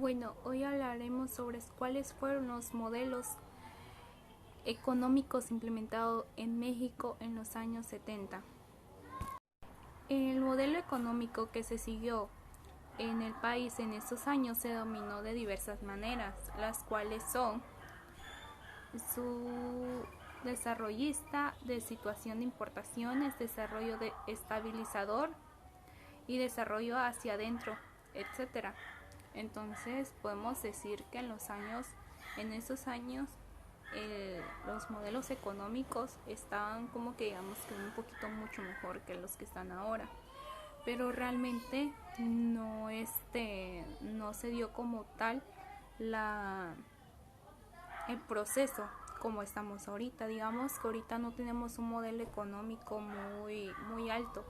Bueno, hoy hablaremos sobre cuáles fueron los modelos económicos implementados en México en los años 70. El modelo económico que se siguió en el país en estos años se dominó de diversas maneras, las cuales son su desarrollista de situación de importaciones, desarrollo de estabilizador y desarrollo hacia adentro, etcétera. Entonces podemos decir que en esos años, los modelos económicos estaban como que digamos que un poquito mucho mejor que los que están ahora, pero realmente no se dio como tal el proceso como estamos ahorita. Digamos que ahorita no tenemos un modelo económico muy alto,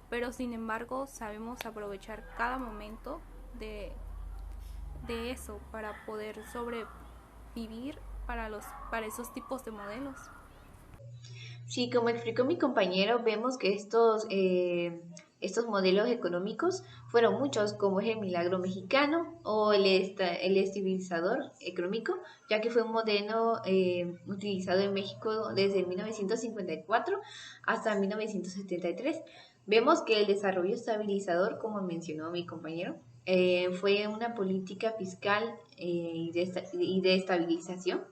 pero sin embargo sabemos aprovechar cada momento de eso para poder sobrevivir para esos tipos de modelos. Sí, como explicó mi compañero, vemos que estos modelos económicos fueron muchos, como es el milagro mexicano o el estabilizador económico, ya que fue un modelo utilizado en México desde 1954 hasta 1973. Vemos que el desarrollo estabilizador, como mencionó mi compañero, fue una política fiscal y de estabilización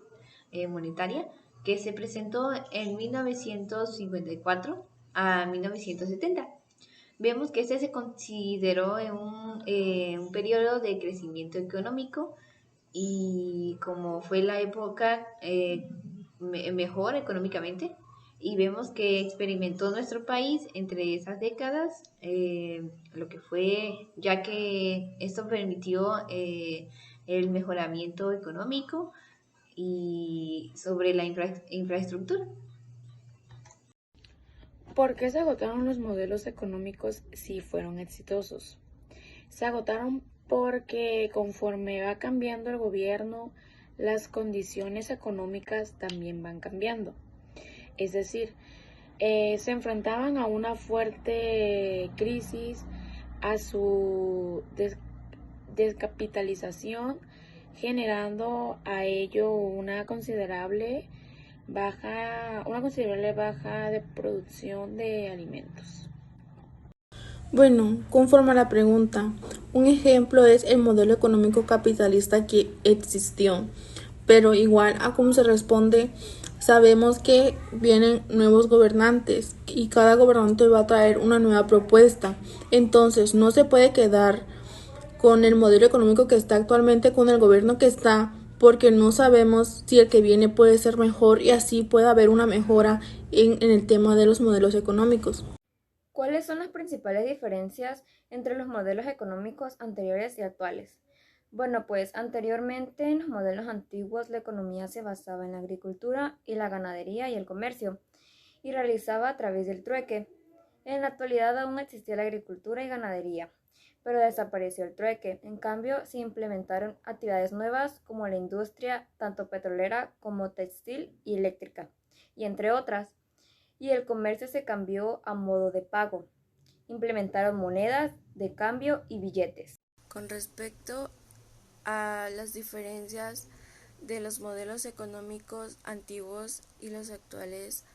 monetaria que se presentó en 1954 a 1970. Vemos que este se consideró en un periodo de crecimiento económico y como fue la época mejor económicamente, y vemos que experimentó nuestro país entre esas décadas, lo que fue, ya que esto permitió el mejoramiento económico y sobre la infraestructura. ¿Por qué se agotaron los modelos económicos si fueron exitosos? Se agotaron porque conforme va cambiando el gobierno, las condiciones económicas también van cambiando. Es decir, se enfrentaban a una fuerte crisis, a su descapitalización, generando a ello una considerable baja de producción de alimentos. Bueno, conforme a la pregunta, un ejemplo es el modelo económico capitalista que existió, pero igual a cómo se responde, sabemos que vienen nuevos gobernantes y cada gobernante va a traer una nueva propuesta. Entonces, no se puede quedar con el modelo económico que está actualmente, con el gobierno que está, porque no sabemos si el que viene puede ser mejor y así puede haber una mejora en el tema de los modelos económicos. ¿Cuáles son las principales diferencias entre los modelos económicos anteriores y actuales? Bueno, pues anteriormente en los modelos antiguos la economía se basaba en la agricultura y la ganadería y el comercio, y realizaba a través del trueque. En la actualidad aún existía la agricultura y ganadería, pero desapareció el trueque. En cambio, se implementaron actividades nuevas como la industria, tanto petrolera como textil y eléctrica, y entre otras, y el comercio se cambió a modo de pago. Implementaron monedas de cambio y billetes. Con respecto a las diferencias de los modelos económicos antiguos y los actuales,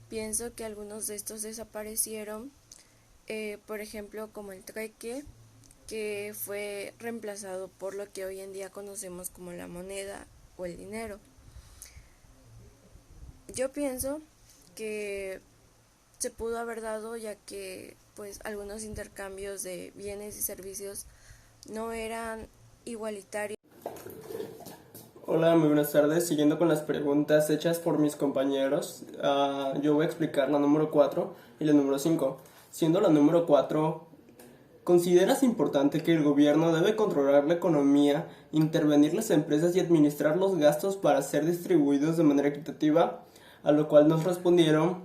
pienso que algunos de estos desaparecieron, por ejemplo como el trueque, que fue reemplazado por lo que hoy en día conocemos como la moneda o el dinero. Yo pienso que se pudo haber dado, ya que pues algunos intercambios de bienes y servicios no eran igualitarios. Hola, muy buenas tardes. Siguiendo con las preguntas hechas por mis compañeros, yo voy a explicar la número 4 y la número 5. Siendo la número 4, ¿consideras importante que el gobierno debe controlar la economía, intervenir las empresas y administrar los gastos para ser distribuidos de manera equitativa? A lo cual nos respondieron: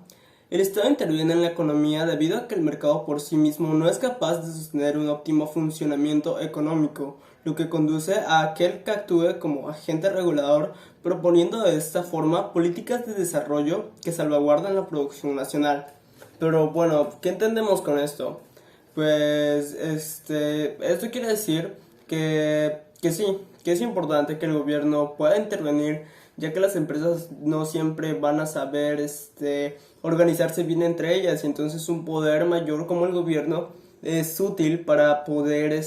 el Estado interviene en la economía debido a que el mercado por sí mismo no es capaz de sostener un óptimo funcionamiento económico, lo que conduce a aquel que actúe como agente regulador, proponiendo de esta forma políticas de desarrollo que salvaguardan la producción nacional. Pero bueno, ¿qué entendemos con esto? Pues esto quiere decir que que sí, que es importante que el gobierno pueda intervenir, ya que las empresas no siempre van a saber organizarse bien entre ellas, y entonces un poder mayor como el gobierno es útil para poder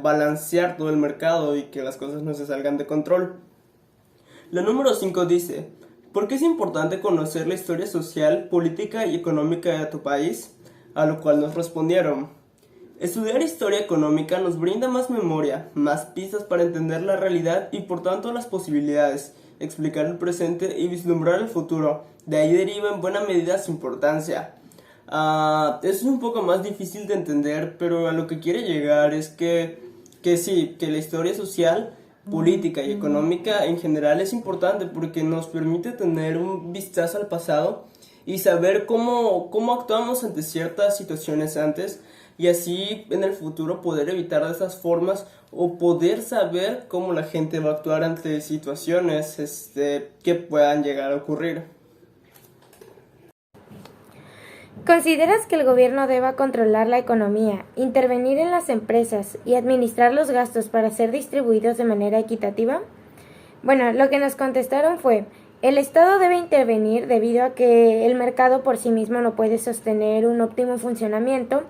balancear todo el mercado y que las cosas no se salgan de control. La número 5 dice: ¿por qué es importante conocer la historia social, política y económica de tu país? A lo cual nos respondieron: estudiar historia económica nos brinda más memoria, más pistas para entender la realidad y por tanto las posibilidades, explicar el presente y vislumbrar el futuro. De ahí deriva en buena medida su importancia. Es un poco más difícil de entender, pero a lo que quiere llegar es que sí, que la historia social, política y económica en general es importante porque nos permite tener un vistazo al pasado y saber cómo actuamos ante ciertas situaciones antes, y así en el futuro poder evitar de esas formas o poder saber cómo la gente va a actuar ante situaciones que puedan llegar a ocurrir. ¿Consideras que el gobierno deba controlar la economía, intervenir en las empresas y administrar los gastos para ser distribuidos de manera equitativa? Bueno, lo que nos contestaron fue: el Estado debe intervenir debido a que el mercado por sí mismo no puede sostener un óptimo funcionamiento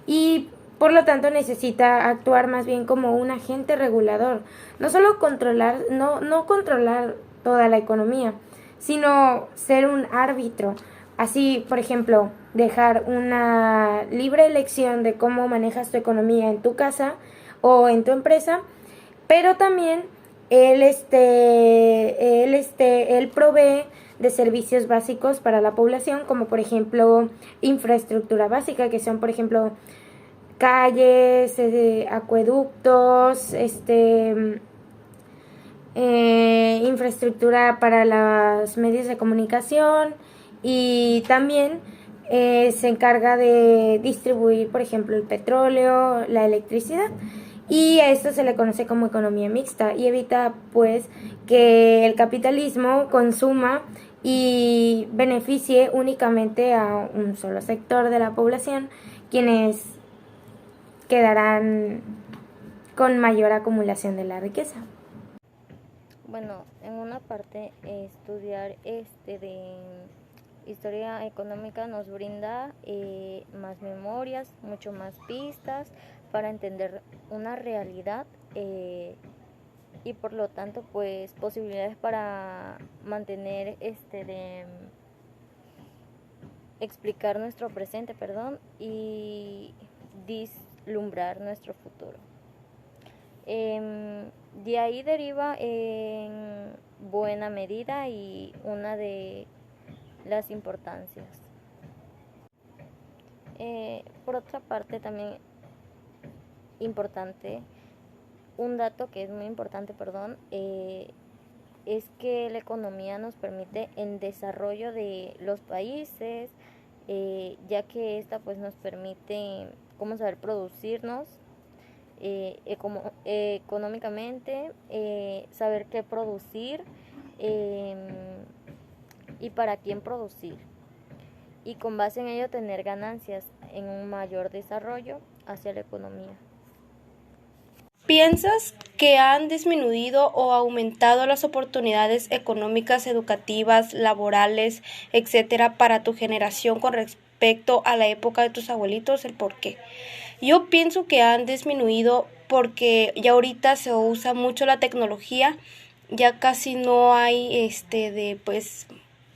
y por lo tanto necesita actuar más bien como un agente regulador, no solo controlar, no controlar toda la economía, sino ser un árbitro. Así, por ejemplo, dejar una libre elección de cómo manejas tu economía en tu casa o en tu empresa, pero también él provee de servicios básicos para la población, como por ejemplo infraestructura básica, que son por ejemplo calles, acueductos, infraestructura para los medios de comunicación, y también se encarga de distribuir, por ejemplo, el petróleo, la electricidad, y a esto se le conoce como economía mixta, y evita pues que el capitalismo consuma y beneficie únicamente a un solo sector de la población, quienes quedarán con mayor acumulación de la riqueza. Bueno, en una parte estudiar de historia económica nos brinda más memorias, mucho más pistas para entender una realidad y por lo tanto pues posibilidades para mantener explicar nuestro presente, y vislumbrar nuestro futuro. De ahí deriva en buena medida y una de las importancias. Por otra parte, también importante, un dato que es muy importante, es que la economía nos permite el desarrollo de los países, ya que esta pues nos permite cómo saber producirnos económicamente, saber qué producir y para quién producir, y con base en ello tener ganancias en un mayor desarrollo hacia la economía. ¿Piensas que han disminuido o aumentado las oportunidades económicas, educativas, laborales, etcétera, para tu generación con respecto a la época de tus abuelitos? ¿El por qué? Yo pienso que han disminuido porque ya ahorita se usa mucho la tecnología, ya casi no hay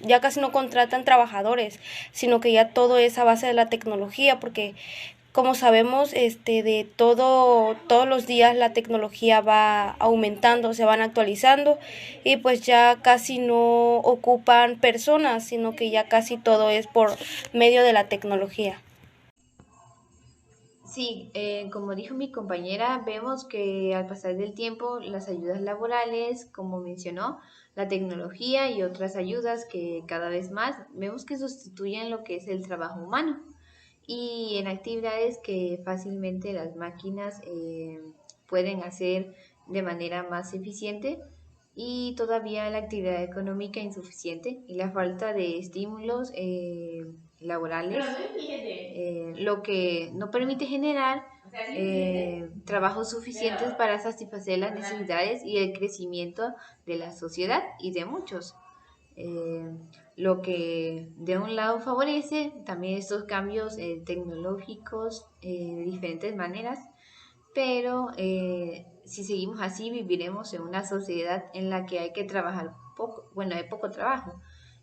ya casi no contratan trabajadores, sino que ya todo es a base de la tecnología, porque como sabemos, todos los días la tecnología va aumentando, se van actualizando, y pues ya casi no ocupan personas, sino que ya casi todo es por medio de la tecnología. Sí, como dijo mi compañera, vemos que al pasar del tiempo las ayudas laborales, como mencionó, la tecnología y otras ayudas que cada vez más vemos que sustituyen lo que es el trabajo humano, y en actividades que fácilmente las máquinas pueden hacer de manera más eficiente, y todavía la actividad económica insuficiente y la falta de estímulos laborales, lo que no permite generar trabajos suficientes para satisfacer las necesidades y el crecimiento de la sociedad y de muchos. Lo que de un lado favorece también estos cambios tecnológicos de diferentes maneras, pero si seguimos así viviremos en una sociedad en la que hay que trabajar poco, bueno, hay poco trabajo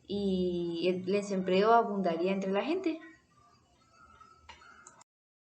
y el desempleo abundaría entre la gente.